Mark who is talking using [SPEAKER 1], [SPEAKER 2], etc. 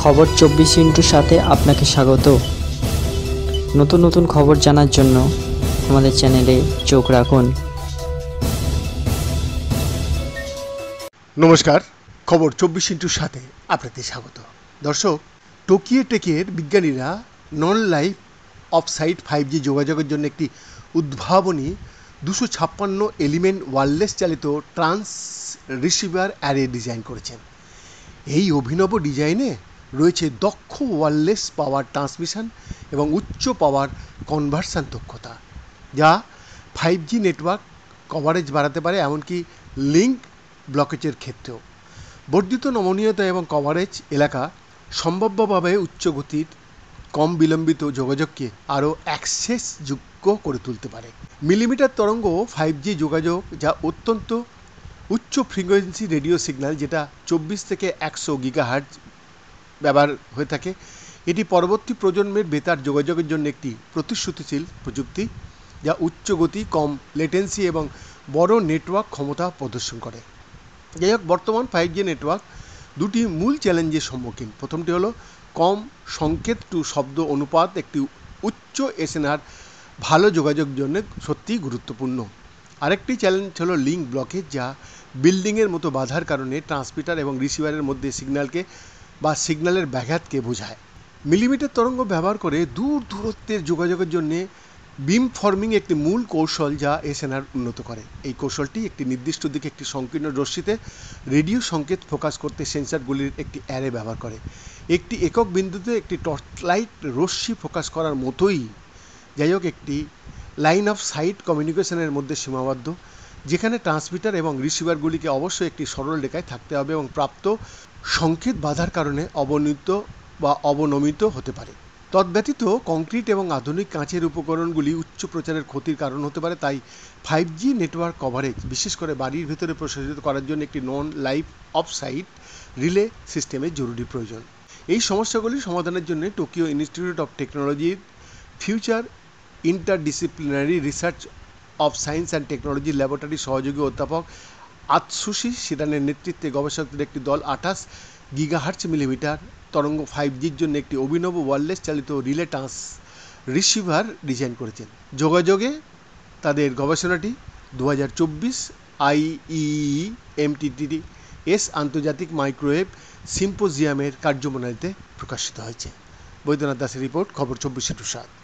[SPEAKER 1] খবর 24 সাথে আপনাকে স্বাগত। নতুন নতুন খবর জানার জন্য আমাদের চ্যানেলে চোখ রাখুন।
[SPEAKER 2] নমস্কার, খবর 24 সাথে আপনাদের স্বাগত। দর্শক, টোকিও টেকের বিজ্ঞানীরা নন লাইভ অফ সাইট 5G যোগাযোগের জন্য একটি উদ্ভাবনী 256 এলিমেন্ট ওয়্যারলেস চালিত ট্রান্স রিসিভার অ্যারে ডিজাইন করেছেন। এই অভিনব ডিজাইনে রয়েছে দক্ষ ওয়্যারলেস পাওয়ার ট্রান্সমিশন এবং উচ্চ পাওয়ার কনভার্সন দক্ষতা, যা 5G নেটওয়ার্ক কভারেজ বাড়াতে পারে, এমনকি লিঙ্ক ব্লকেজের ক্ষেত্রেও। বর্ধিত নমনীয়তা এবং কভারেজ এলাকা সম্ভাব্যভাবে উচ্চ গতির কম বিলম্বিত যোগাযোগকে আরও অ্যাক্সেসযোগ্য করে তুলতে পারে। মিলিমিটার তরঙ্গ 5G যোগাযোগ, যা অত্যন্ত উচ্চ ফ্রিকোয়েন্সি রেডিও সিগন্যাল, যেটা 24 থেকে 100 গিগাহার্টজ ব্যবহার হয়ে থাকে। এটি পরবর্তী প্রজন্মের বেতার যোগাযোগের জন্য একটি প্রতিশ্রুতিশীল প্রযুক্তি, যা উচ্চ গতি, কম লেটেন্সি এবং বড় নেটওয়ার্ক ক্ষমতা প্রদর্শন করে। যাই হোক, বর্তমান 5G নেটওয়ার্ক দুটি মূল চ্যালেঞ্জের সম্মুখীন। প্রথমটি হলো কম সংকেত টু শব্দ অনুপাত। একটি উচ্চ এসএনআর ভালো যোগাযোগের জন্য সত্যিই গুরুত্বপূর্ণ। আরেকটি চ্যালেঞ্জ হলো লিঙ্ক ব্লকেজ, যা বিল্ডিংয়ের মতো বাধার কারণে ট্রান্সমিটার এবং রিসিভারের মধ্যে সিগন্যালের ব্যাঘাতকে বোঝায়। মিলিমিটার তরঙ্গ ব্যবহার করে দূর দূরত্বের যোগাযোগের জন্য বিম ফর্মিং একটি মূল কৌশল, যা এসএনআর উন্নত করে। এই কৌশলটি একটি নির্দিষ্ট দিকে একটি সংকীর্ণ রশ্মিতে রেডিও সংকেত ফোকাস করতে সেন্সরগুলির একটি অ্যারে ব্যবহার করে। একটি একক বিন্দুতে একটি টর্চলাইট রশ্মি ফোকাস করার মতোই, যাই হোক, একটি লাইন অফ সাইট কমিউনিকেশনের মধ্যে সীমাবদ্ধ, যেখানে ট্রান্সমিটার এবং রিসিভারগুলিকে অবশ্যই একটি সরল রেখায় থাকতে হবে এবং প্রাপ্ত সংকেত বাধার কারণে অবনীত বা অবনমিত হতে পারে। তদ্ব্যতীত কংক্রিট এবং আধুনিক কাঁচের উপকরণগুলি উচ্চ প্রচারের ক্ষতির কারণ হতে পারে। তাই 5G নেটওয়ার্ক কভারেজ, বিশেষ করে বাড়ির ভেতরে প্রসারিত করার জন্য একটি non line of sight relay সিস্টেমের জরুরি প্রয়োজন। এই সমস্যাগুলি সমাধানের জন্য টোকিও ইনস্টিটিউট অফ টেকনোলজির future interdisciplinary research of science and technology ল্যাবরেটরির সহযোগী অধ্যাপক আতসুশি শিরানের নেতৃত্বে গবেষকদের একটি দল 28 গিগাহার্টজ মিলিমিটার তরঙ্গ 5Gর জন্য একটি অভিনব ওয়্যারলেস চালিত রিলে রিসিভার ডিজাইন করেছেন। যোগাযোগে তাদের গবেষণাটি 2024 IEEE-MTTS আন্তর্জাতিক মাইক্রোওয়েভ সিম্পোজিয়ামের কার্যপ্রণালীতে প্রকাশিত হয়েছে। বৈদ্যনাথ দাসের রিপোর্ট, খবর 24/7।